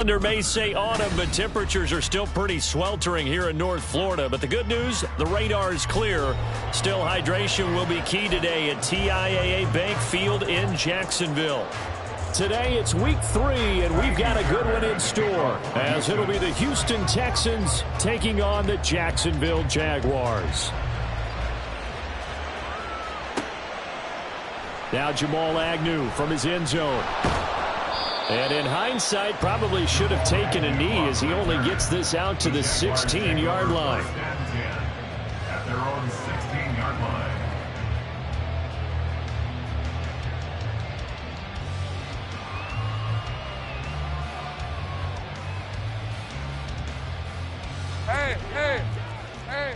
Calendar may say autumn, but temperatures are still pretty sweltering here in North Florida. But the good news, the radar is clear. Still, hydration will be key today at TIAA Bank Field in Jacksonville. Today, it's week 3, and we've got a good one in store, as it'll be the Houston Texans taking on the Jacksonville Jaguars. Now Jamal Agnew from his end zone. And in hindsight, probably should have taken a knee as he only gets this out to the 16-yard line. At their own 16-yard line. Hey.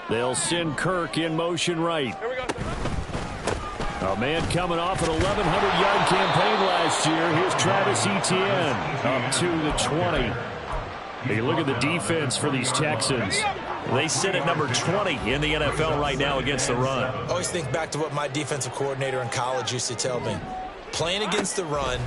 They'll send Kirk in motion right. Here we go. A man coming off an 1,100-yard campaign last year. Here's Travis Etienne up to the 20. Hey, look at the defense for these Texans. They sit at number 20 in the NFL right now against the run. I always think back to what my defensive coordinator in college used to tell me. Playing against the run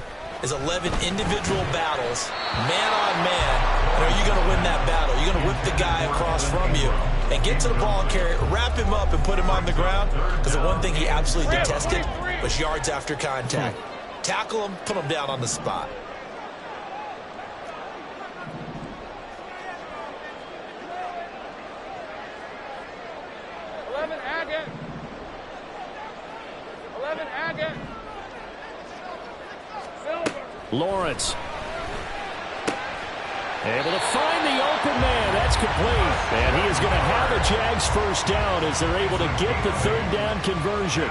is 11 individual battles, man on man. And are you going to win that battle? You're going to whip the guy across from you and get to the ball carrier, wrap him up, and put him on the ground. Because the one thing he absolutely detested was yards after contact. Tackle him, put him down on the spot. Lawrence. Able to find the open man. That's complete. And he is going to have a Jags first down as they're able to get the third down conversion.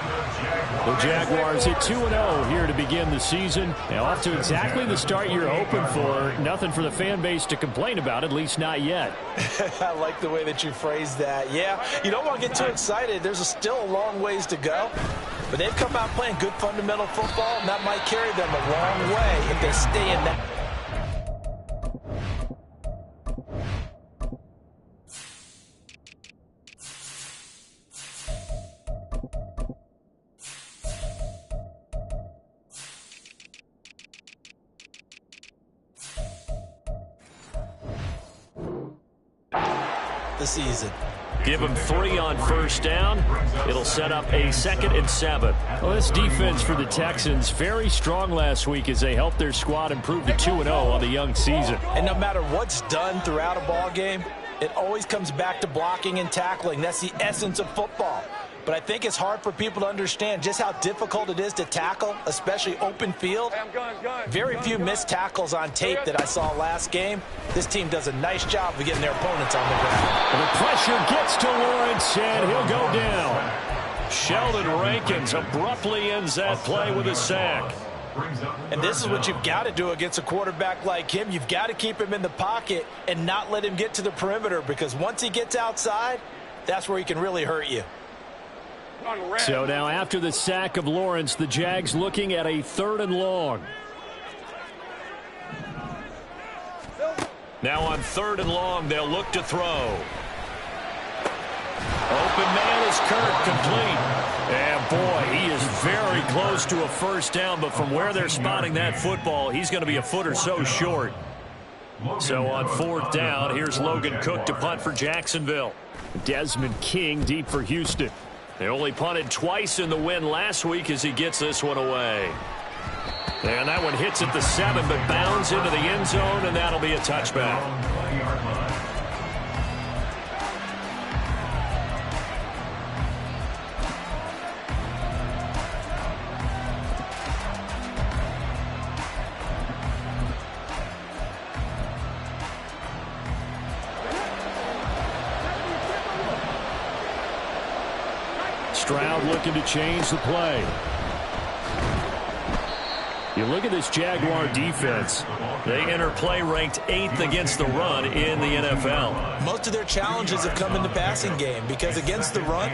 The Jaguars at 2-0 here to begin the season. Now off to exactly the start you're hoping for. Nothing for the fan base to complain about, at least not yet. I like the way that you phrased that. Yeah, you don't want to get too excited. There's still a long ways to go. But they've come out playing good fundamental football, and that might carry them a long way if they stay in that. The season. Give them 3 on first down. It'll set up a 2nd and 7. Well, this defense for the Texans, very strong last week as they helped their squad improve to 2-0 on the young season. And no matter what's done throughout a ball game, it always comes back to blocking and tackling. That's the essence of football. But I think it's hard for people to understand just how difficult it is to tackle, especially open field. Very few missed tackles on tape that I saw last game. This team does a nice job of getting their opponents on the ground. The pressure gets to Lawrence, and he'll go down. Sheldon Rankins abruptly ends that play with a sack. And this is what you've got to do against a quarterback like him. You've got to keep him in the pocket and not let him get to the perimeter, because once he gets outside, that's where he can really hurt you. So now after the sack of Lawrence, the Jags looking at a 3rd and long. Now on 3rd and long, they'll look to throw. Open man is Kirk, complete. And boy, he is very close to a first down, but from where they're spotting that football, he's going to be a foot or so short. So on 4th down, here's Logan Cook to punt for Jacksonville. Desmond King deep for Houston. They only punted twice in the win last week as he gets this one away. And that one hits at the 7, but bounds into the end zone, and that'll be a touchback. Stroud looking to change the play. You look at this Jaguar defense. They enter play ranked 8th against the run in the NFL. Most of their challenges have come in the passing game, because against the run,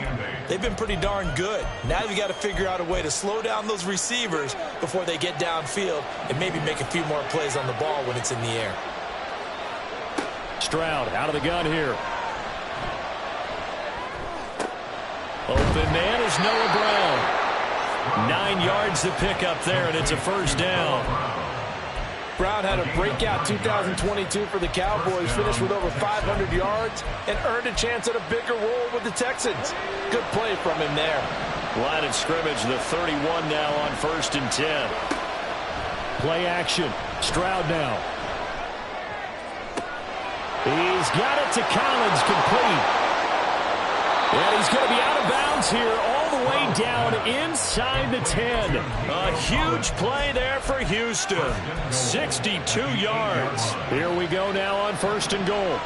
they've been pretty darn good. Now you've got to figure out a way to slow down those receivers before they get downfield and maybe make a few more plays on the ball when it's in the air. Stroud out of the gun here. Open man is Noah Brown. 9 yards to pick up there, and it's a first down. Brown had a breakout 2022 for the Cowboys, finished with over 500 yards, and earned a chance at a bigger role with the Texans. Good play from him there. Line of scrimmage, the 31 now on 1st and 10. Play action. Stroud now. He's got it to Collins, complete. And he's going to be out of bounds here, all the way down inside the 10. A huge play there for Houston. 62 yards. Here we go now on 1st and goal.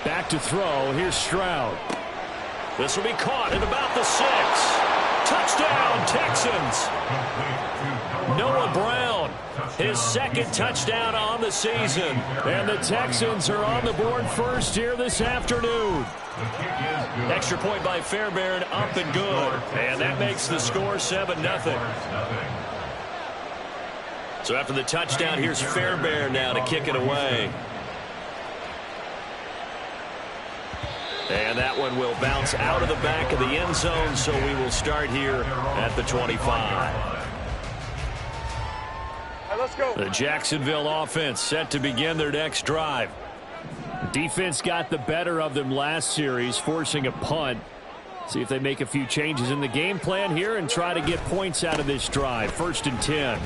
Back to throw. Here's Stroud. This will be caught at about the 6. Touchdown, Texans. Noah Brown, his 2nd touchdown on the season. And the Texans are on the board first here this afternoon. Extra point by Fairbairn, up and good. And that makes the score 7-0. So after the touchdown, here's Fairbairn now to kick it away. And that one will bounce out of the back of the end zone, so we will start here at the 25. Let's go. The Jacksonville offense set to begin their next drive. Defense got the better of them last series, forcing a punt. See if they make a few changes in the game plan here and try to get points out of this drive. 1st and 10.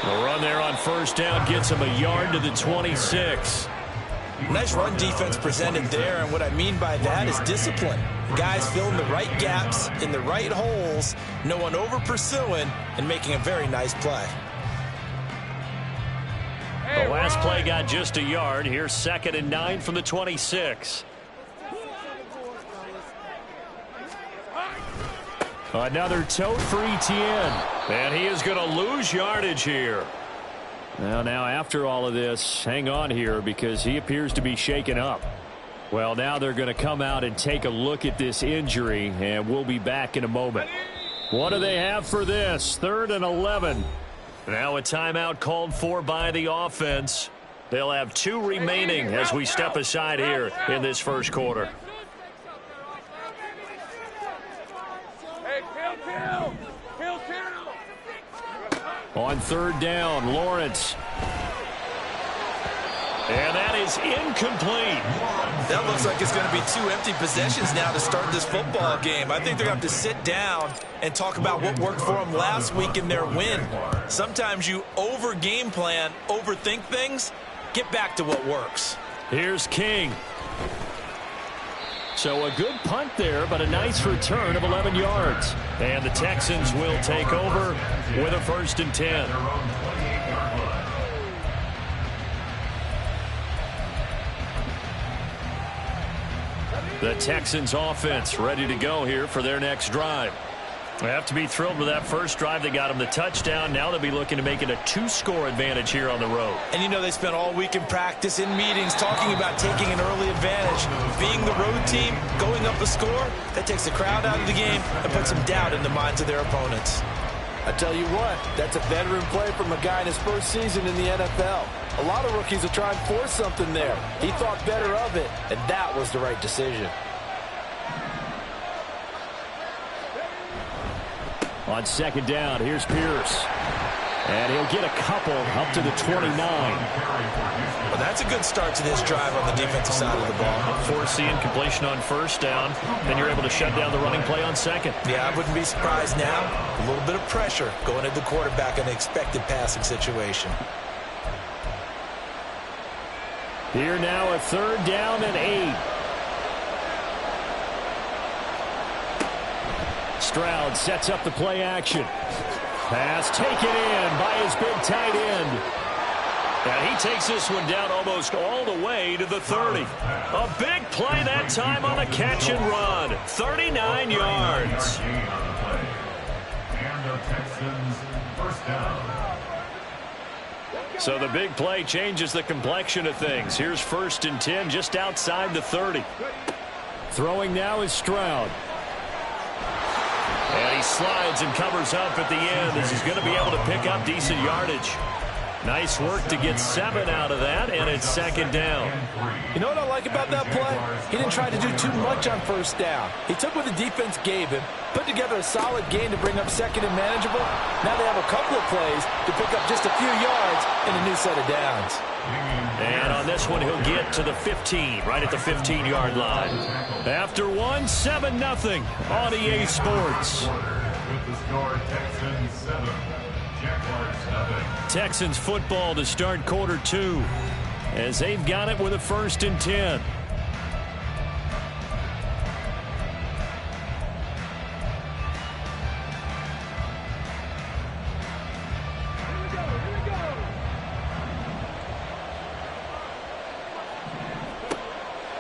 The run there on 1st down gets him a yard to the 26. Nice run defense presented there, and what I mean by that is discipline. Guys filling the right gaps in the right holes, no one over pursuing, and making a very nice play. The last play got just a yard. Here's 2nd and 9 from the 26. Another tote for Etienne. And he is going to lose yardage here. Now after all of this, hang on here because he appears to be shaken up. Well, now they're going to come out and take a look at this injury, and we'll be back in a moment. What do they have for this? 3rd and 11. Now a timeout called for by the offense. They'll have 2 remaining as we step aside here in this first quarter. Hey, kill. On 3rd down, Lawrence. And that is incomplete. That looks like it's going to be 2 empty possessions now to start this football game. I think they're going to have to sit down and talk about what worked for them last week in their win. Sometimes you over-game plan, overthink things. Get back to what works. Here's King. So a good punt there, but a nice return of 11 yards. And the Texans will take over with a 1st and 10. The Texans offense ready to go here for their next drive. They have to be thrilled with that first drive. They got them the touchdown. Now they'll be looking to make it a 2-score advantage here on the road. And you know they spent all week in practice, in meetings, talking about taking an early advantage. Being the road team, going up a score, that takes the crowd out of the game and puts some doubt in the minds of their opponents. I tell you what, that's a veteran play from a guy in his first season in the NFL. A lot of rookies will try and force something there. He thought better of it, and that was the right decision. On 2nd down, here's Pierce. And he'll get a couple up to the 29. Well, that's a good start to this drive on the defensive side of the ball. Force the incompletion on 1st down. Then you're able to shut down the running play on 2nd. Yeah, I wouldn't be surprised now. A little bit of pressure going at the quarterback in an expected passing situation. Here now a 3rd down and 8. Stroud sets up the play action. Pass taken in by his big tight end. And he takes this one down almost all the way to the 30. A big play that time on a catch and run. 39 yards. So the big play changes the complexion of things. Here's 1st and 10 just outside the 30. Throwing now is Stroud. And he slides and covers up at the end as he's going to be able to pick up decent yardage. Nice work to get 7 out of that, and it's second down. You know what I like about that play? He didn't try to do too much on first down. He took what the defense gave him, put together a solid gain to bring up second and manageable. Now they have a couple of plays to pick up just a few yards in a new set of downs. And on this one, he'll get to the 15, right at the 15-yard line. After one, 7-0 on EA Sports. With the score, Texans 7, Jaguars 7. Texans football to start quarter 2 as they've got it with a 1st and 10.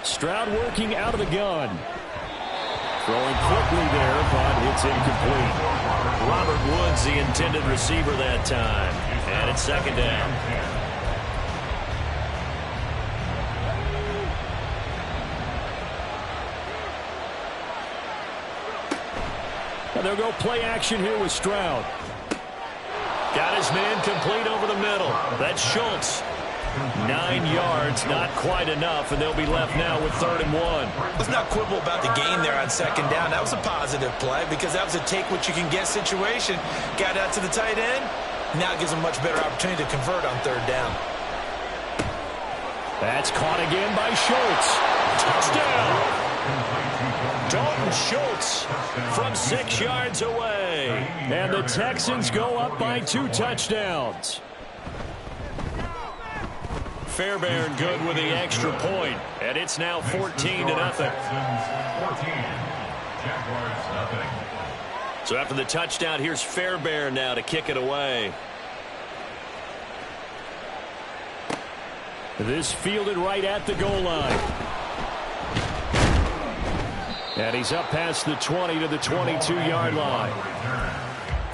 Stroud working out of the gun. Throwing quickly there, but it's incomplete. Robert Woods, the intended receiver that time. And it's second down. And they'll go play action here with Stroud. Got his man complete over the middle. That's Schultz. 9 yards, not quite enough, and they'll be left now with 3rd and 1. Let's not quibble about the gain there on second down. That was a positive play because that was a take-what-you-can-get situation. Got out to the tight end. Now it gives them a much better opportunity to convert on 3rd down. That's caught again by Schultz. Touchdown! Dalton Schultz from 6 yards away. And the Texans go up by 2 touchdowns. Fairbairn good with the extra point, and it's now 14-0. So after the touchdown, here's Fairbairn now to kick it away. This fielded right at the goal line. And he's up past the 20 to the 22-yard line.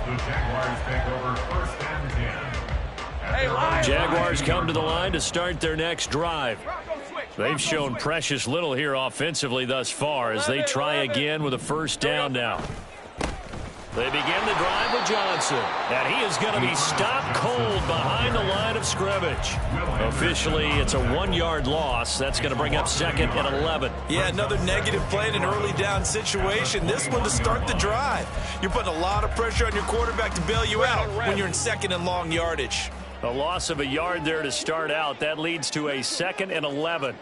The Jaguars take over 1st and 10. Jaguars come to the line to start their next drive. They've shown precious little here offensively thus far as they try again with a 1st down now. They begin the drive with Johnson, and he is going to be stopped cold behind the line of scrimmage. Officially, it's a 1-yard loss. That's going to bring up 2nd and 11. Yeah, another negative play in an early down situation. This one to start the drive. You're putting a lot of pressure on your quarterback to bail you out when you're in 2nd and long yardage. A loss of a yard there to start out. That leads to a 2nd and 11.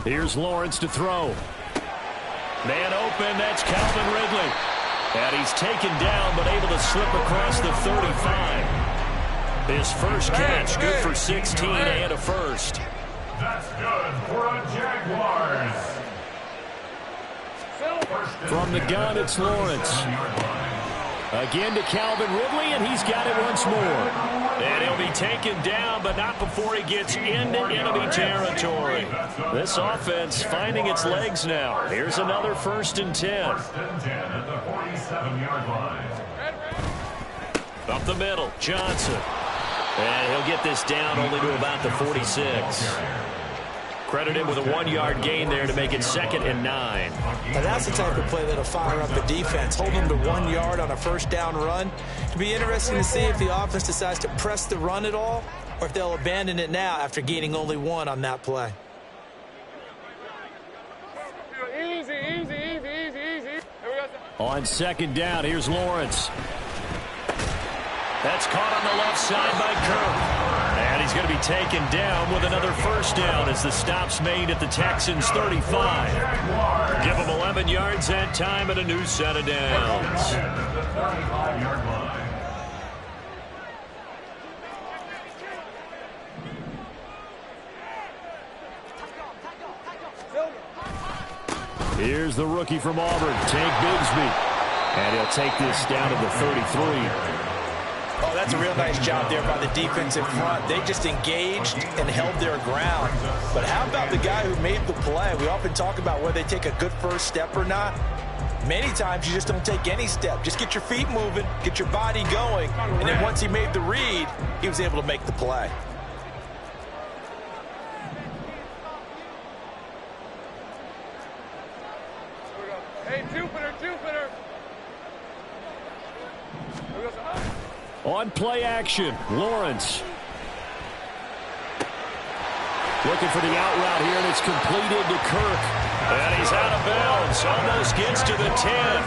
Here's Lawrence to throw. Man open, that's Calvin Ridley. And he's taken down, but able to slip across the 35. His first catch, good for 16 and a 1st. That's good for a Jaguars. From the gun, it's Lawrence. Again to Calvin Ridley, and he's got it once more. And he'll be taken down, but not before he gets into enemy territory. This offense finding its legs now. Here's another 1st and 10. 1st and 10 at the 47-yard line. Up the middle, Johnson. And he'll get this down only to about the 46. Credit him with a 1-yard gain there to make it 2nd and 9. Now that's the type of play that'll fire up the defense. Hold them to 1 yard on a 1st down run. It'll be interesting to see if the offense decides to press the run at all or if they'll abandon it now after gaining only 1 on that play. Easy, easy, easy, easy, easy. On 2nd down, here's Lawrence. That's caught on the left side by Kirk. And he's going to be taken down with another 1st down as the stop's made at the Texans' 35. Give them 11 yards that time and a new set of downs. Here's the rookie from Auburn, Tank Bigsby. And he'll take this down to the 33. Oh, that's a real nice job there by the defensive front. They just engaged and held their ground. But how about the guy who made the play? We often talk about whether they take a good first step or not. Many times you just don't take any step. Just get your feet moving, get your body going, and then once he made the read, he was able to make the play. Hey, Jupiter, Jupiter. On play action, Lawrence. Looking for the out route here, and it's completed to Kirk. And he's out of bounds. Almost gets to the 10.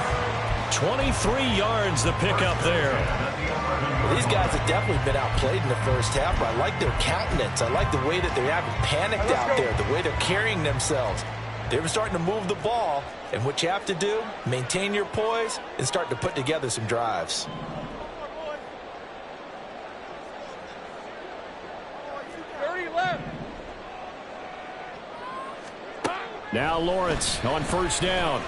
23 yards the pickup there. Well, these guys have definitely been outplayed in the first half, but I like their countenance. I like the way that they haven't panicked out there, the way they're carrying themselves. They're starting to move the ball, and what you have to do, maintain your poise and start to put together some drives. Now Lawrence on first down.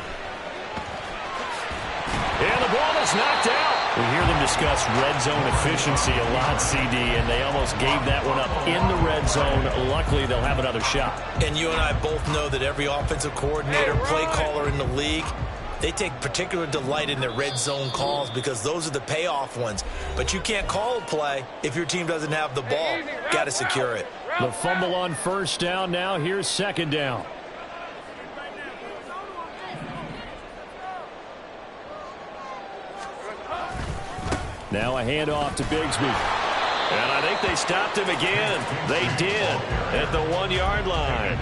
And the ball is knocked out. We hear them discuss red zone efficiency a lot, CD, and they almost gave that one up in the red zone. Luckily, they'll have another shot. And you and I both know that every offensive coordinator, play caller in the league, they take particular delight in their red zone calls because those are the payoff ones. But you can't call a play if your team doesn't have the ball. Got to secure it. The fumble on first down. Now here's second down. Now a handoff to Bigsby. And I think they stopped him again. They did at the 1 yard line.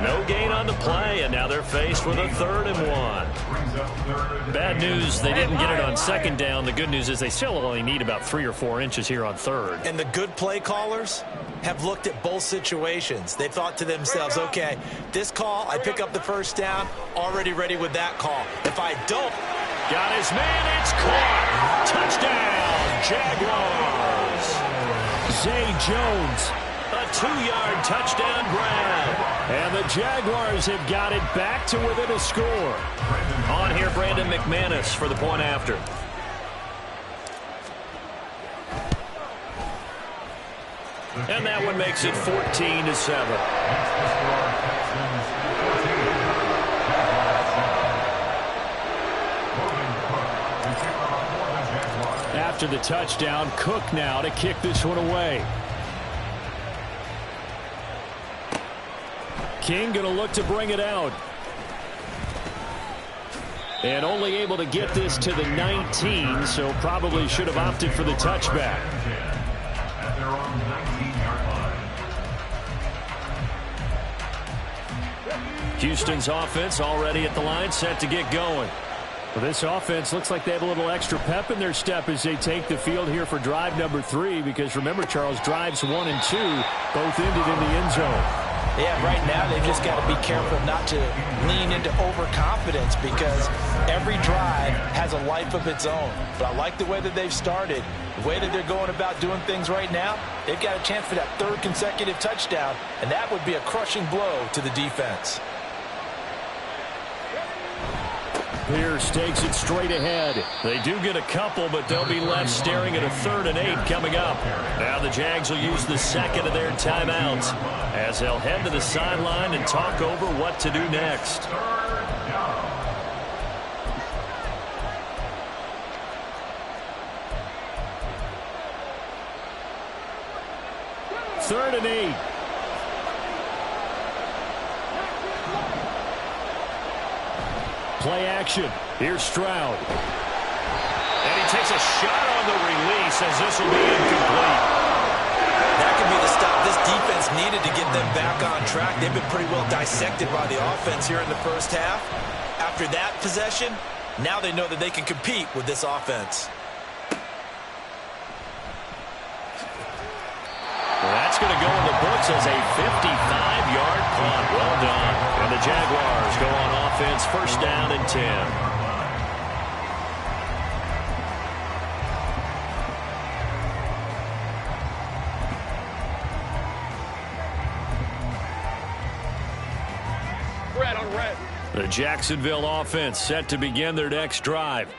No gain on the play, and now they're faced with a 3rd and 1. Bad news, they didn't get it on second down. The good news is they still only need about 3 or 4 inches here on third. And the good play callers have looked at both situations. They thought to themselves, okay, this call, I pick up the first down, already ready with that call. If I don't, got his man, it's caught. Touchdown, Jaguars. Zay Jones, a 2-yard touchdown grab. And the Jaguars have got it back to within a score. On here, Brandon McManus for the point after. And that one makes it 14-7. After the touchdown, Cook now to kick this one away. King going to look to bring it out. And only able to get this to the 19, so probably should have opted for the touchback. Houston's offense already at the line, set to get going. Well, this offense looks like they have a little extra pep in their step as they take the field here for drive number 3, because remember, Charles, drives 1 and 2 both ended in the end zone. Yeah, right now they've just got to be careful not to lean into overconfidence, because every drive has a life of its own. But I like the way that they've started, the way that they're going about doing things right now. They've got a chance for that 3rd consecutive touchdown, and that would be a crushing blow to the defense. Pierce takes it straight ahead. They do get a couple, but they'll be left staring at a 3rd and 8 coming up. Now the Jags will use the second of their timeouts as they'll head to the sideline and talk over what to do next. 3rd and 8. Play action. Here's Stroud. And he takes a shot on the release as this will be incomplete. That could be the stop this defense needed to get them back on track. They've been pretty well dissected by the offense here in the first half. After that possession, now they know that they can compete with this offense. Well, that's going to go in the books as a 55-yard punt. Well done. And the Jaguars go on offense, first down and 10. Red on red. The Jacksonville offense set to begin their next drive.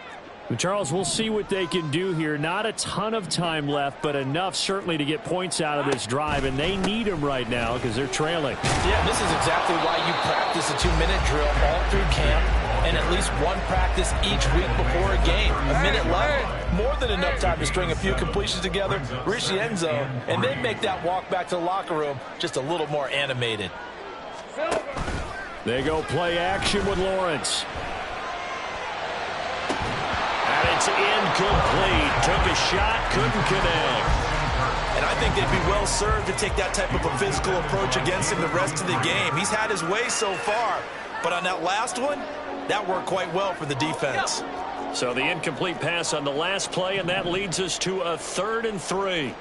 Charles, we'll see what they can do here. Not a ton of time left, but enough certainly to get points out of this drive, and they need them right now because they're trailing. Yeah, this is exactly why you practice a 2-minute drill all through camp and at least one practice each week before a game. A minute left, more than enough time to string a few completions together, reach the end zone, and then make that walk back to the locker room just a little more animated. They go play action with Lawrence. And It's incomplete. Took a shot, couldn't connect. And I think they'd be well served to take that type of a physical approach against him the rest of the game. He's had his way so far, but on that last one, that worked quite well for the defense. So the incomplete pass on the last play, and that leads us to a 3rd and 3.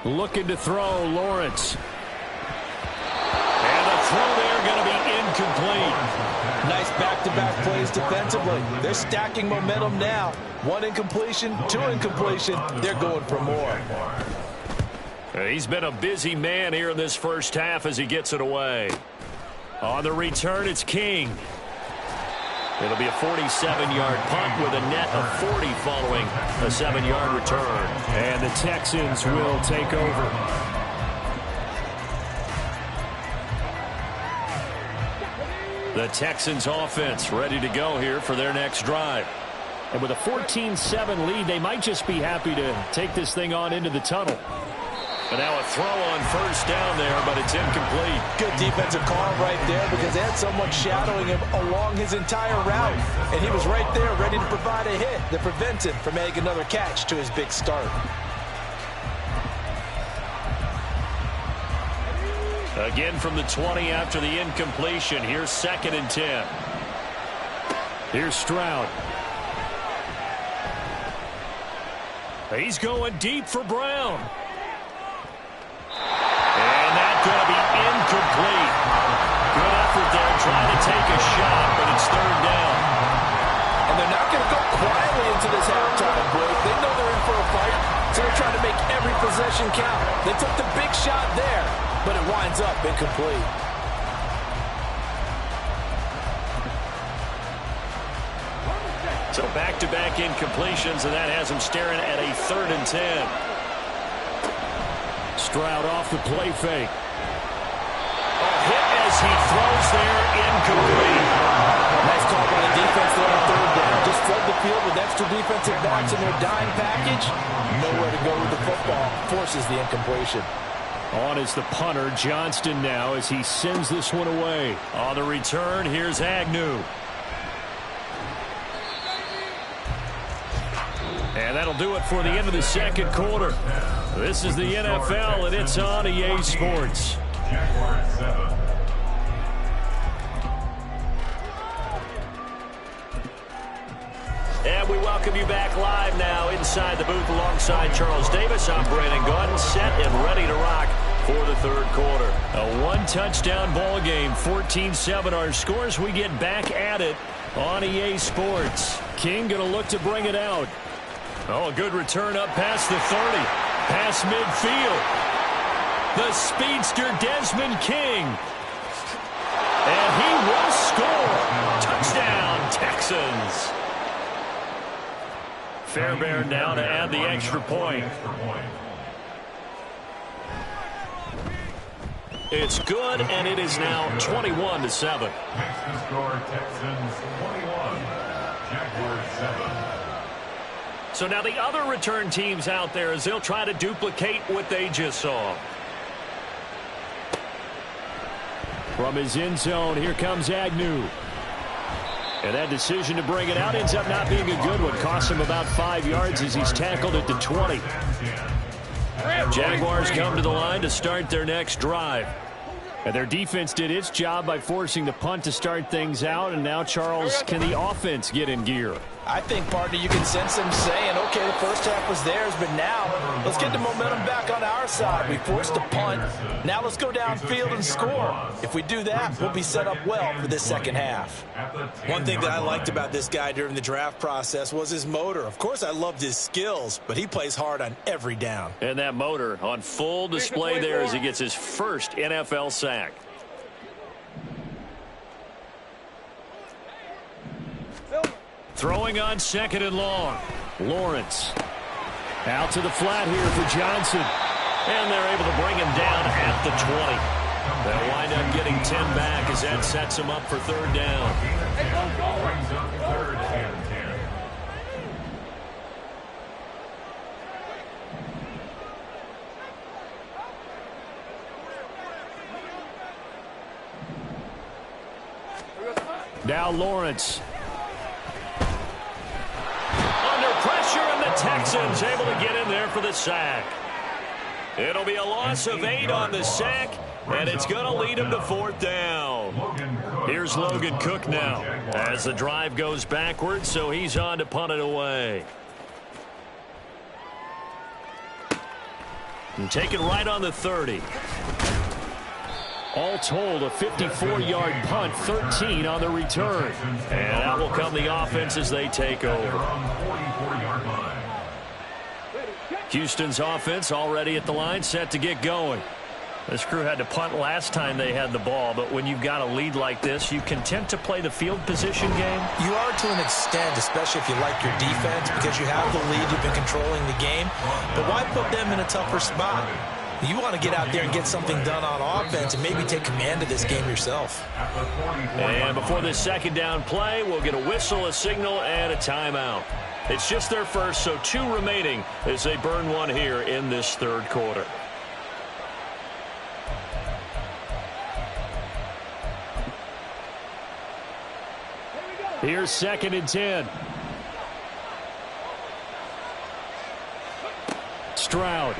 Looking to throw, Lawrence. And the throw there going to be incomplete. Nice back-to-back plays defensively. They're stacking momentum now. 1 incompletion, 2 incompletion. They're going for more. He's been a busy man here in this first half as he gets it away. On the return, it's King. It'll be a 47-yard punt with a net of 40 following a 7-yard return. And the Texans will take over. The Texans offense ready to go here for their next drive. And with a 14-7 lead, they might just be happy to take this thing on into the tunnel. But now a throw on first down there, but it's incomplete. Good defensive call right there because they had someone shadowing him along his entire route. And he was right there ready to provide a hit that prevents him from making another catch to his big start. Again from the 20 after the incompletion. Here's 2nd and 10. Here's Stroud. He's going deep for Brown. And that's going to be incomplete. Good effort there trying to take a shot, but it's 3rd down. And they're not going to go quietly into this halftime break. They know they're in for a fight, so they're trying to make every possession count. They took the big shot there, but it winds up incomplete. So back-to-back incompletions, and that has him staring at a 3rd and 10. Stroud off the play fake. A hit as he throws there, incomplete. Nice call by the defense there on 3rd down. Just flood the field with extra defensive backs in their dime package. Nowhere to go with the football. Forces the incompletion. On is the punter, Johnston now, as he sends this one away. On the return, here's Agnew. And that'll do it for the end of the 2nd quarter. This is the NFL, and it's on EA Sports. Jaguars 7. And we welcome you back live now inside the booth alongside Charles Davis. I'm Brandon Gaudin, set and ready to rock for the 3rd quarter. A 1-touchdown ball game, 14-7 our scores. We get back at it on EA Sports. King going to look to bring it out. Oh, a good return up past the 30. Past midfield. The speedster Desmond King. And he will score. Touchdown, Texans. Fairbairn now to add the extra point. It's good, and it is now 21-7. Next to score, Texans 21, Jaguars 7. So now the other return teams out there as they'll try to duplicate what they just saw. From his end zone, here comes Agnew. And that decision to bring it out ends up not being a good one. Costs him about 5 yards as he's tackled at the 20. Jaguars come to the line to start their next drive. And their defense did its job by forcing the punt to start things out. And now, Charles, can the offense get in gear? I think, partner, you can sense them saying, okay, the first half was theirs, but now let's get the momentum back on our side. We forced a punt. Now let's go downfield and score. If we do that, we'll be set up well for this 2nd half. One thing that I liked about this guy during the draft process was his motor. Of course, I loved his skills, but he plays hard on every down. And that motor on full display there as he gets his first NFL sack. Throwing on 2nd and long. Lawrence. Out to the flat here for Johnson. And they're able to bring him down at the 20. They'll wind up getting 10 back as that sets him up for 3rd down. Brings up 3rd and 10. Now Lawrence. Under pressure, and the Texans able to get in there for the sack. It'll be a loss of 8 on the sack, and it's going to lead him to 4th down. Here's Logan Cook now as the drive goes backwards, so he's on to punt it away. And take it right on the 30. All told, a 54-yard punt, 13 on the return. And out will come the offense as they take over. Houston's offense already at the line, set to get going. This crew had to punt last time they had the ball, but when you've got a lead like this, you content to play the field position game? You are to an extent, especially if you like your defense, because you have the lead, you've been controlling the game. But why put them in a tougher spot? You want to get out there and get something done on offense and maybe take command of this game yourself. And before this second down play, we'll get a whistle, a signal, and a timeout. It's just their first, so 2 remaining as they burn one here in this 3rd quarter. Here's 2nd and 10. Stroud.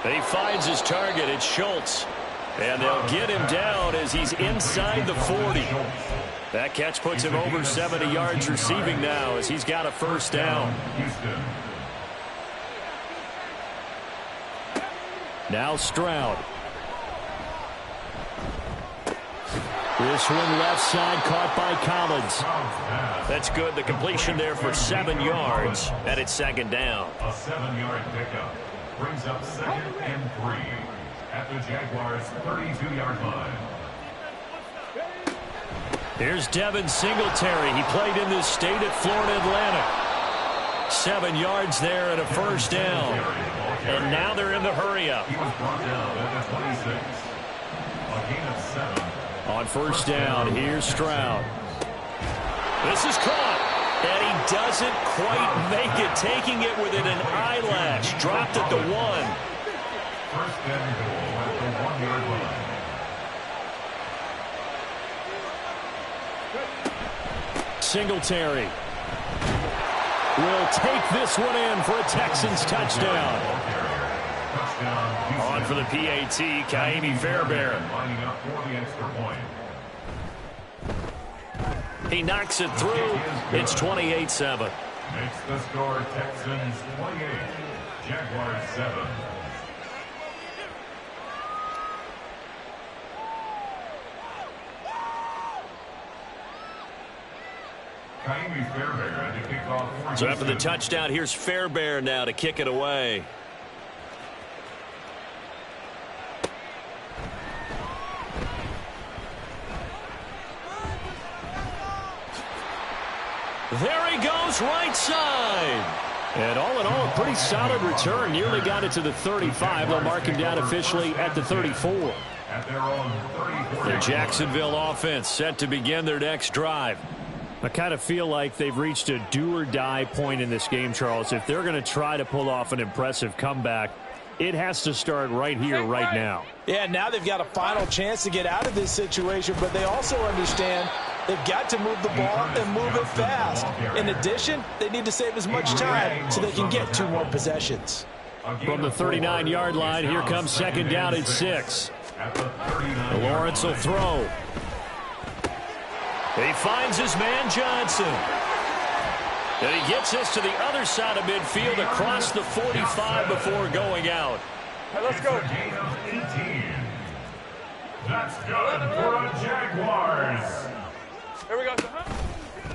He finds his target. It's Schultz. And they'll get him down as he's inside the 40. That catch puts him over 70 yards receiving now as he's got a 1st down. Now Stroud. This one left side caught by Collins. That's good. The completion there for 7 yards, and it's 2nd down. A 7-yard pickup brings up 2nd and 3 at the Jaguars' 32-yard line. Here's Devin Singletary. He played in this state at Florida Atlantic. 7 yards there and a 1st down. And now they're in the hurry-up. He was brought down at the 26. A gain of 7. On 1st down, here's Stroud. This is caught. And he doesn't quite make it, taking it within an eyelash. Dropped at the 1. 1st and goal at the 1-yard line. Singletary will take this one in for a Texans touchdown. On for the PAT, Kaimi Fairbairn. Lining up for the extra point. He knocks it through. It's 28-7. Makes the score Texans 28, Jaguars 7. Kaimi Fairbairn to kick off for So after the touchdown, here's Fairbairn now to kick it away. There he goes, right side. And all in all, a pretty solid return. Nearly got it to the 35. They'll mark him down officially at the 34. at their own 34. The Jacksonville offense set to begin their next drive. I kind of feel like they've reached a do-or-die point in this game, Charles. If they're going to try to pull off an impressive comeback, it has to start right here, right now. Yeah, now they've got a final chance to get out of this situation, but they also understand they've got to move the ball and move it fast. In addition, they need to save as much time so they can get 2 more possessions. From the 39-yard line, here comes second down and 6. Lawrence will throw. He finds his man Johnson. And he gets this to the other side of midfield across the 45 before going out. Hey, let's go. Gain of 18. That's good for the Jaguars. Here we go.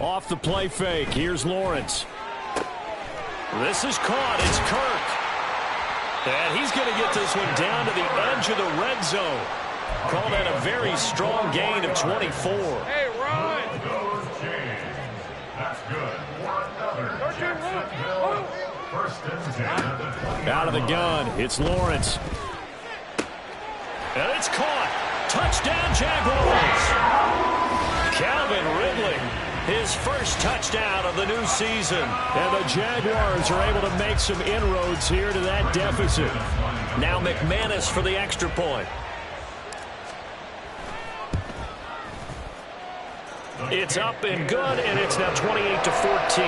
Off the play fake, here's Lawrence. This is caught, it's Kirk. And he's going to get this one down to the edge of the red zone. Called that a very strong gain of 24. Hey, run. Goes James. That's good for another Jacksonville. First and 10 at the 20. Out of the gun, it's Lawrence. And it's caught. Touchdown, Jaguars. Calvin Ridley, his first touchdown of the new season. And the Jaguars are able to make some inroads here to that deficit. Now McManus for the extra point. It's up and good, and it's now 28-14.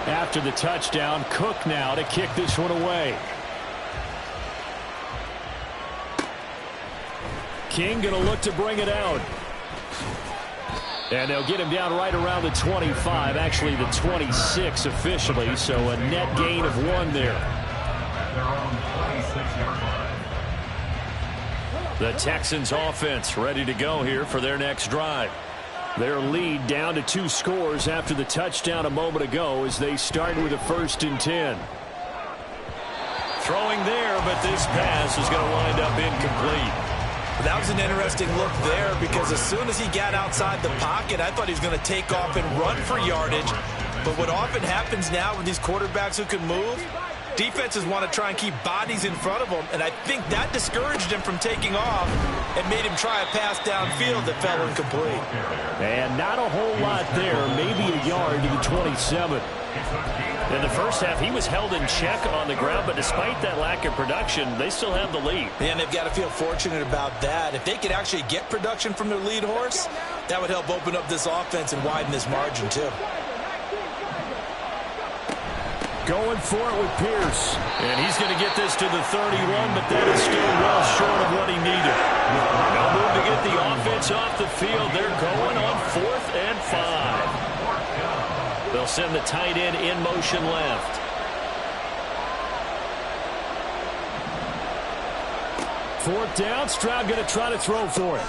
After the touchdown, Cook now to kick this one away. King going to look to bring it out. And they'll get him down right around the 25, actually the 26 officially, so a net gain of 1 there. The Texans offense ready to go here for their next drive. Their lead down to 2 scores after the touchdown a moment ago as they start with a 1st and 10. Throwing there, but this pass is going to wind up incomplete. That was an interesting look there because as soon as he got outside the pocket, I thought he was going to take off and run for yardage. But what often happens now with these quarterbacks who can move, defenses want to try and keep bodies in front of them, and I think that discouraged him from taking off and made him try a pass downfield that fell incomplete. And not a whole lot there, maybe a yard to the 27. In the first half, he was held in check on the ground, but despite that lack of production, they still have the lead. And they've got to feel fortunate about that. If they could actually get production from their lead horse, that would help open up this offense and widen this margin too. Going for it with Pierce. And he's going to get this to the 31, but that is still well short of what he needed. No move to get the offense off the field. They're going on 4th and 5. They'll send the tight end in motion left. Fourth down. Stroud going to try to throw for it.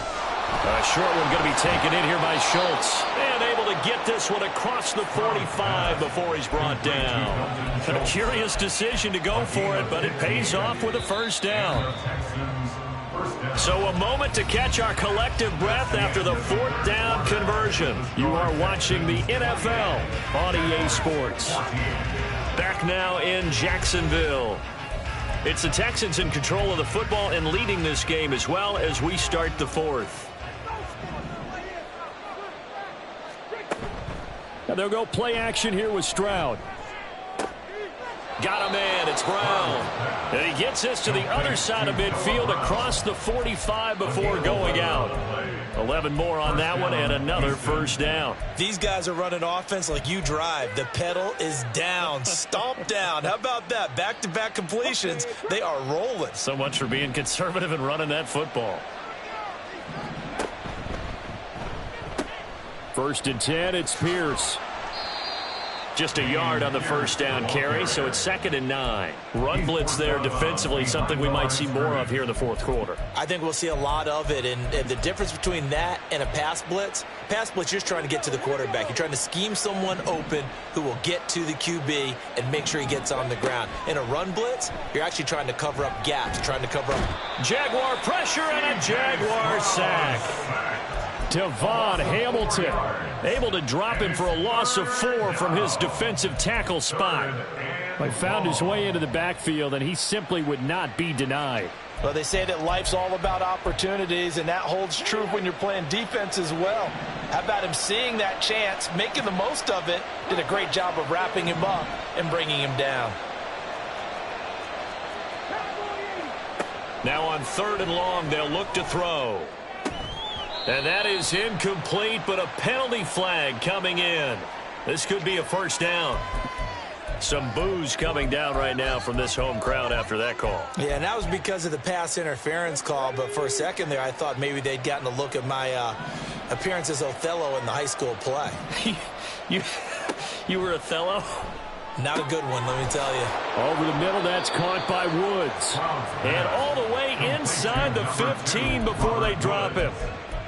A short one going to be taken in here by Schultz. And able to get this one across the 45 before he's brought down. A curious decision to go for it, but it pays off with a 1st down. So a moment to catch our collective breath after the 4th down conversion. You are watching the NFL on EA Sports. Back now in Jacksonville. It's the Texans in control of the football and leading this game as well as we start the 4th. Now they'll go play action here with Stroud. Got a man. It's Brown. And he gets this to the other side of midfield across the 45 before going out. 11 more on that one and another 1st down. These guys are running offense like you drive. The pedal is down. Stomp down. How about that? Back-to-back completions. They are rolling. So much for being conservative and running that football. 1st and 10. It's Pierce. Just a yard on the 1st down carry, so it's 2nd and 9. Run blitz there defensively, something we might see more of here in the 4th quarter. I think we'll see a lot of it, and the difference between that and a pass blitz, you're just trying to get to the quarterback. You're trying to scheme someone open who will get to the QB and make sure he gets on the ground. In a run blitz, you're actually trying to cover up gaps, trying to cover up. Jaguar pressure and a Jaguar sack. Devon Hamilton able to drop him for a loss of 4 from his defensive tackle spot. He found his way into the backfield, and he simply would not be denied. Well, they say that life's all about opportunities, and that holds true when you're playing defense as well. How about him seeing that chance, making the most of it, did a great job of wrapping him up and bringing him down. Now on 3rd and long, they'll look to throw. And that is incomplete, but a penalty flag coming in. This could be a 1st down. Some boos coming down right now from this home crowd after that call. Yeah, and that was because of the pass interference call, but for a second there I thought maybe they'd gotten a look at my appearance as Othello in the high school play. You were Othello? Not a good one, let me tell you. Over the middle, that's caught by Woods. And all the way inside the 15 before they drop him.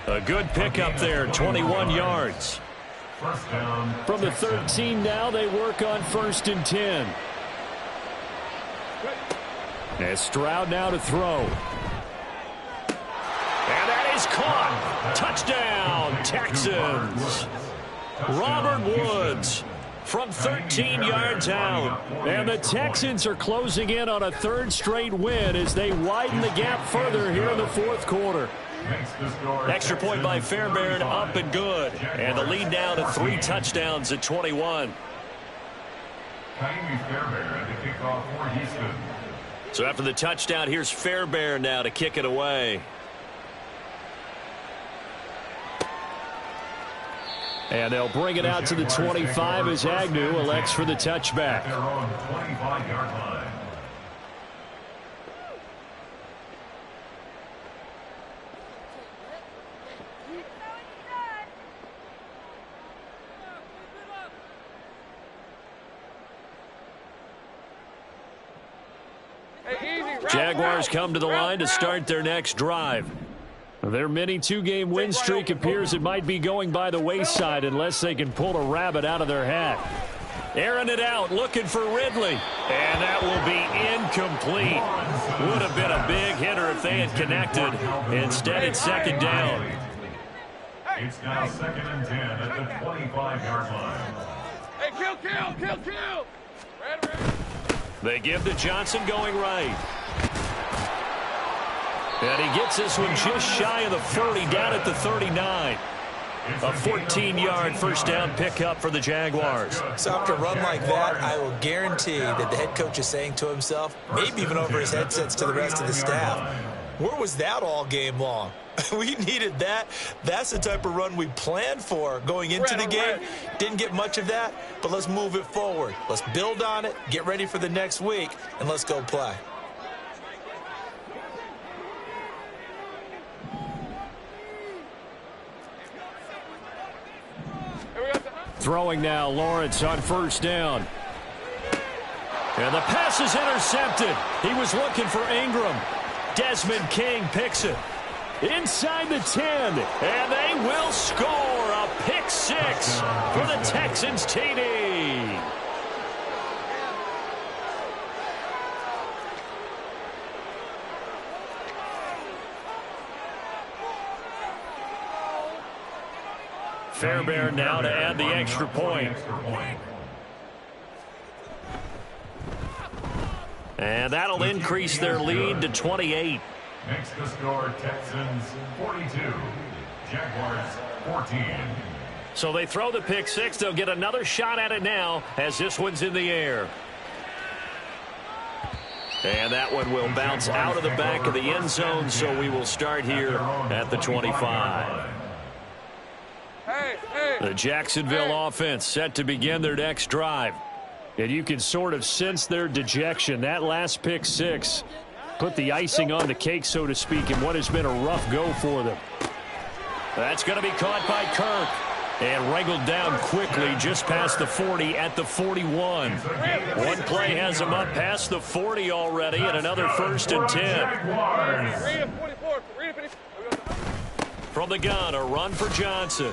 A good pickup there, 21 yards. From the 13 now, they work on 1st and 10. And Stroud now to throw. And that is caught. Touchdown, Texans. Robert Woods from 13 yards out. And the Texans are closing in on a 3rd straight win as they widen the gap further here in the 4th quarter. Extra point by Fairbairn, up and good. And the lead now to 3 touchdowns at 21. So after the touchdown, here's Fairbairn now to kick it away. And they'll bring it out to the 25 as Agnew elects for the touchback. Their own 25-yard line. Jaguars come to the line to start their next drive. Their mini two-game win streak appears it might be going by the wayside unless they can pull a rabbit out of their hat. Airing it out, looking for Ridley. And that will be incomplete. Would have been a big hitter if they had connected. Instead, it's second down. It's now 2nd and 10 at the 25-yard line. Hey, kill! They give to Johnson going right. And he gets this one just shy of the 40, down at the 39. A 14-yard first down pickup for the Jaguars. So after a run like that, I will guarantee that the head coach is saying to himself, maybe even over his headsets to the rest of the staff, where was that all game long? We needed that. That's the type of run we planned for going into the game. Didn't get much of that, but let's move it forward. Let's build on it, get ready for the next week, and let's go play. Throwing now, Lawrence on first down. And the pass is intercepted. He was looking for Ingram. Desmond King picks it. Inside the 10, and they will score a pick six for the Texans TD. Fairbairn now to add the extra point. And that'll increase their lead to 28. Makes the score Texans 42, Jaguars 14. So they throw the pick six. They'll get another shot at it now as this one's in the air. And that one will bounce out of the back of the end zone, so we will start here at the 25. The Jacksonville offense set to begin their next drive. And you can sort of sense their dejection. That last pick six put the icing on the cake, so to speak, in what has been a rough go for them. That's going to be caught by Kirk. And wrangled down quickly just past the 40 at the 41. One play has him up past the 40 already, and another 1st and 10. From the gun, a run for Johnson.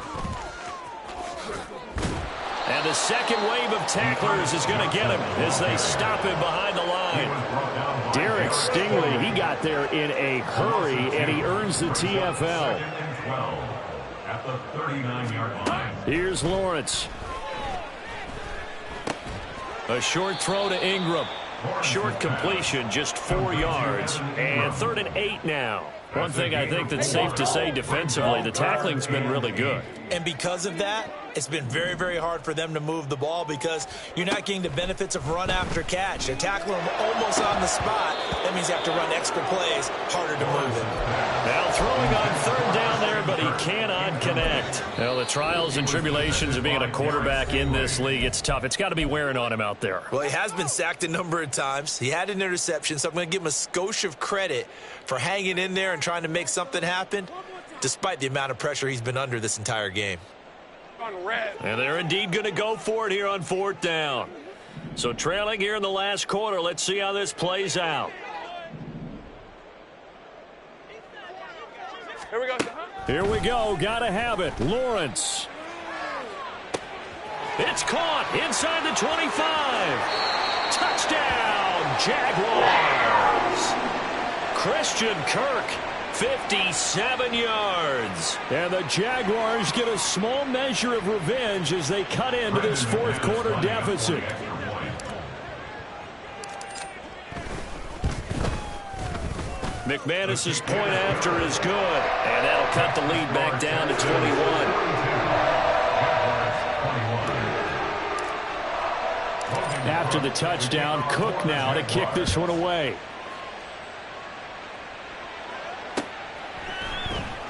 And the second wave of tacklers is going to get him as they stop him behind the line. Derek Stingley, he got there in a hurry, and he earns the TFL. At the 39-yard line. Here's Lawrence. A short throw to Ingram. Short completion, just 4 yards. And 3rd and 8 now. One thing I think that's safe to say defensively, the tackling's been really good. And because of that, it's been very, very hard for them to move the ball because you're not getting the benefits of run after catch. They're tackling them almost on the spot. That means you have to run extra plays, harder to move them. Now throwing on 3rd down there, but he cannot connect. Well, the trials and tribulations of being a quarterback in this league, it's tough. It's got to be wearing on him out there. Well, he has been sacked a number of times. He had an interception, so I'm going to give him a skosh of credit for hanging in there and trying to make something happen, despite the amount of pressure he's been under this entire game. And they're indeed going to go for it here on 4th down. So trailing here in the last quarter, let's see how this plays out. Here we go. Here we go. Got to have it. Lawrence. It's caught inside the 25. Touchdown, Jaguars. Christian Kirk, 57 yards. And the Jaguars get a small measure of revenge as they cut into this 4th quarter deficit. McManus's point after is good, and that'll cut the lead back down to 21. After the touchdown, Cook now to kick this one away.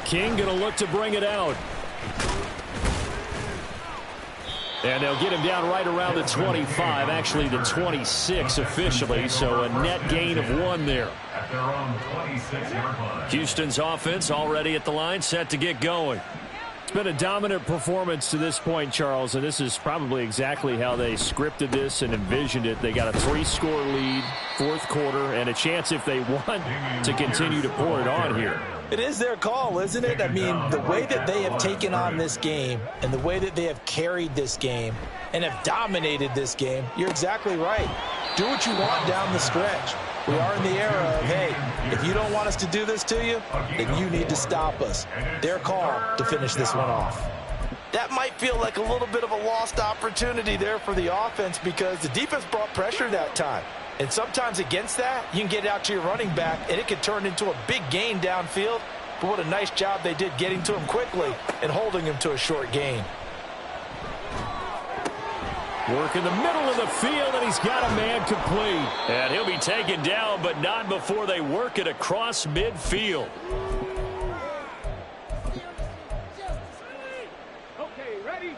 King going to look to bring it out. And they'll get him down right around the 25, actually the 26 officially, so a net gain of 1 there. At their own 26-yard line. Houston's offense already at the line, set to get going. It's been a dominant performance to this point, Charles, and this is probably exactly how they scripted this and envisioned it. They got a 3-score lead, fourth quarter, and a chance if they want to continue to pour it on here. It is their call, isn't it? I mean, the way that they have taken on this game and the way that they have carried this game and have dominated this game, you're exactly right. Do what you want down the stretch. We are in the era of, hey, if you don't want us to do this to you, then you need to stop us. Their call to finish this one off. That might feel like a little bit of a lost opportunity there for the offense because the defense brought pressure that time. And sometimes against that, you can get out to your running back, and it can turn into a big gain downfield. But what a nice job they did getting to him quickly and holding him to a short gain. Work in the middle of the field, and he's got a man complete. And he'll be taken down, but not before they work it across midfield. Okay, ready?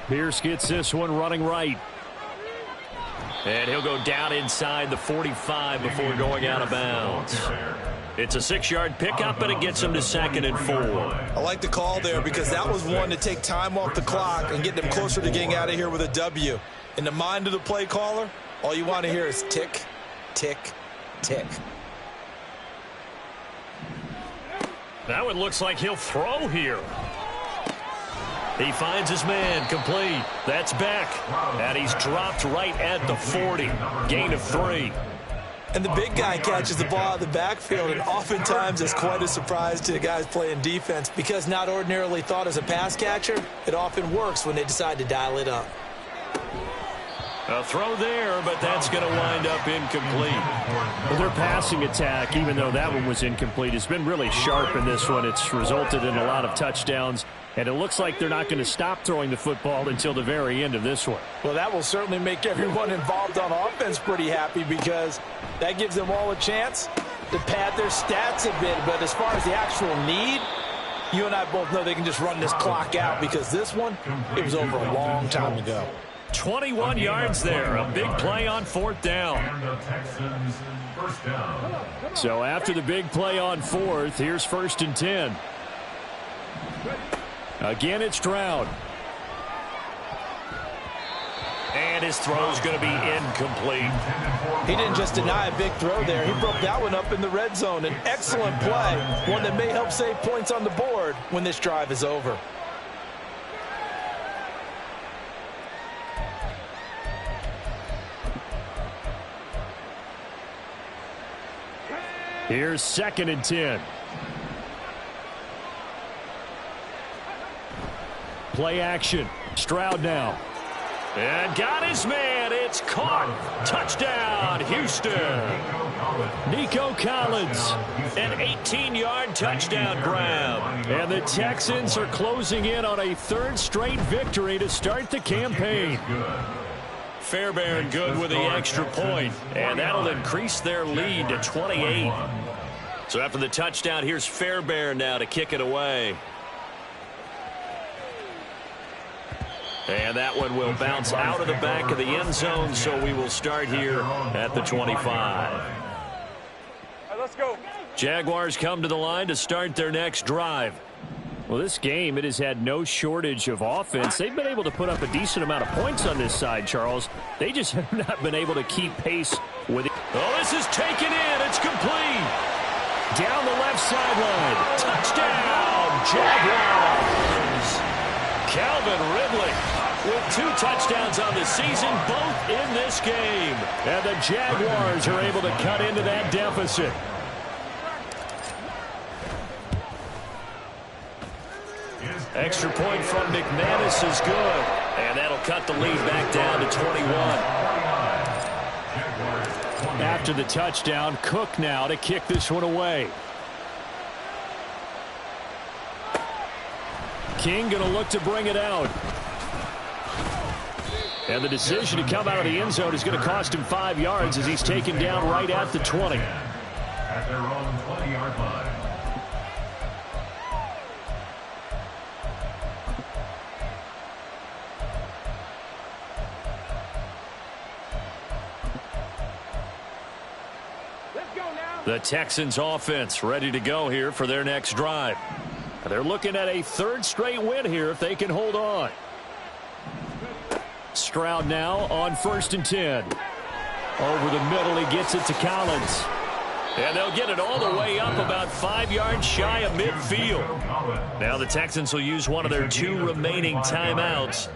Pierce gets this one running right. And he'll go down inside the 45 before going out of bounds. It's a 6-yard pickup, and it gets him to 2nd and 4. I like the call there because that was one to take time off the clock and get them closer to getting out of here with a W. In the mind of the play caller, all you want to hear is tick, tick, tick. That one looks like he'll throw here. He finds his man, complete. That's Beck. And he's dropped right at the 40. Gain of 3. And the big guy catches the ball out of the backfield, and oftentimes it's quite a surprise to the guys playing defense because not ordinarily thought as a pass catcher, it often works when they decide to dial it up. A throw there, but that's going to wind up incomplete. Well, their passing attack, even though that one was incomplete, has been really sharp in this one. It's resulted in a lot of touchdowns, and it looks like they're not going to stop throwing the football until the very end of this one. Well, that will certainly make everyone involved on offense pretty happy because that gives them all a chance to pad their stats a bit. But as far as the actual need, you and I both know they can just run this clock out because this one, it was over a long time ago. 21 yards there. A big play on 4th down. And the Texans first down. So after the big play on 4th, here's 1st and 10. Again, it's Stroud. And his throw's going to be incomplete. He didn't just deny a big throw there. He broke that one up in the red zone. An excellent play, one that may help save points on the board when this drive is over. Here's 2nd and 10. Play action. Stroud now. And got his man. It's caught. Touchdown, Houston. Nico Collins. An 18-yard touchdown grab. And the Texans are closing in on a 3rd straight victory to start the campaign. Fairbairn good with the extra point, and that'll increase their lead to 28. So after the touchdown, here's Fairbairn now to kick it away. And that one will bounce out of the back of the end zone, so we will start here at the 25. All right, let's go. Jaguars come to the line to start their next drive. Well, this game, it has had no shortage of offense. They've been able to put up a decent amount of points on this side, Charles. They just have not been able to keep pace with it. Oh, this is taken in. It's complete. Down the left sideline. Touchdown, Jaguars. Calvin Ridley with 2 touchdowns on the season, both in this game. And the Jaguars are able to cut into that deficit. Extra point from McManus is good. And that'll cut the lead back down to 21. After the touchdown, Cook now to kick this one away. King going to look to bring it out. And the decision to come out of the end zone is going to cost him 5 yards as he's taken down right at the 20. At their own 20-yard line. The Texans offense ready to go here for their next drive. They're looking at a third straight win here if they can hold on. Stroud now on 1st and 10. Over the middle, he gets it to Collins. And they'll get it all the way up about 5 yards shy of midfield. Now the Texans will use one of their 2 remaining timeouts.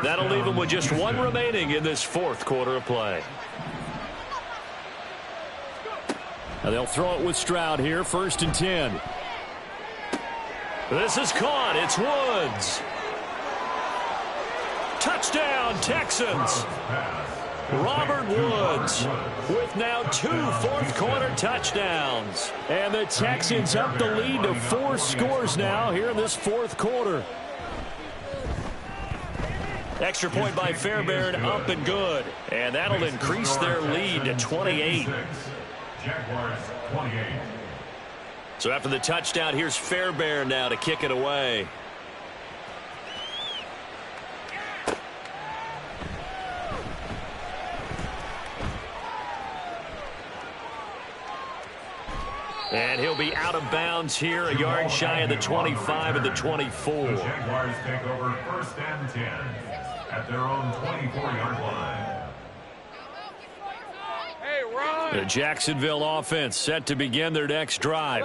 That'll leave them with just 1 remaining in this 4th quarter of play. Now they'll throw it with Stroud here, 1st and 10. This is caught. It's Woods. Touchdown, Texans. Robert Woods with now 2 fourth-quarter touchdowns. And the Texans up the lead to 4 scores now here in this 4th quarter. Extra point by Fairbairn, up and good. And that'll increase their lead to 28. Jaguars 28. So after the touchdown, here's Fairbairn now to kick it away. And he'll be out of bounds here, a yard shy of the 25 and the 24. The Jaguars take over 1st and 10 at their own 24-yard line. The Jacksonville offense set to begin their next drive.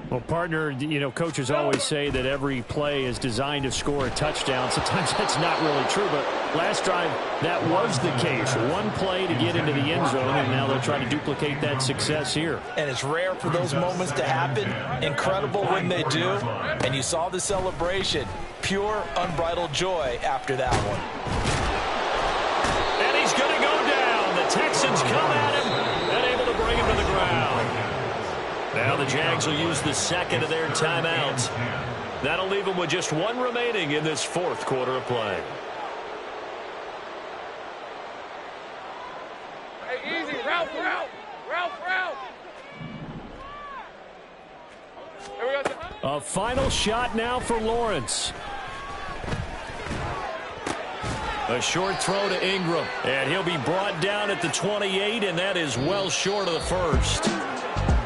Well, partner, you know, coaches always say that every play is designed to score a touchdown. Sometimes that's not really true, but last drive, that was the case. 1 play to get into the end zone, and now they'll try to duplicate that success here. And it's rare for those moments to happen. Incredible when they do. And you saw the celebration. Pure, unbridled joy after that one. And he's going to go down. The Texans come at him and able to bring him to the ground. Now the Jags will use the 2nd of their timeouts. That'll leave them with just 1 remaining in this 4th quarter of play. Hey, easy. Ralph. Here we go. A final shot now for Lawrence. A short throw to Ingram. And he'll be brought down at the 28, and that is well short of the 1st.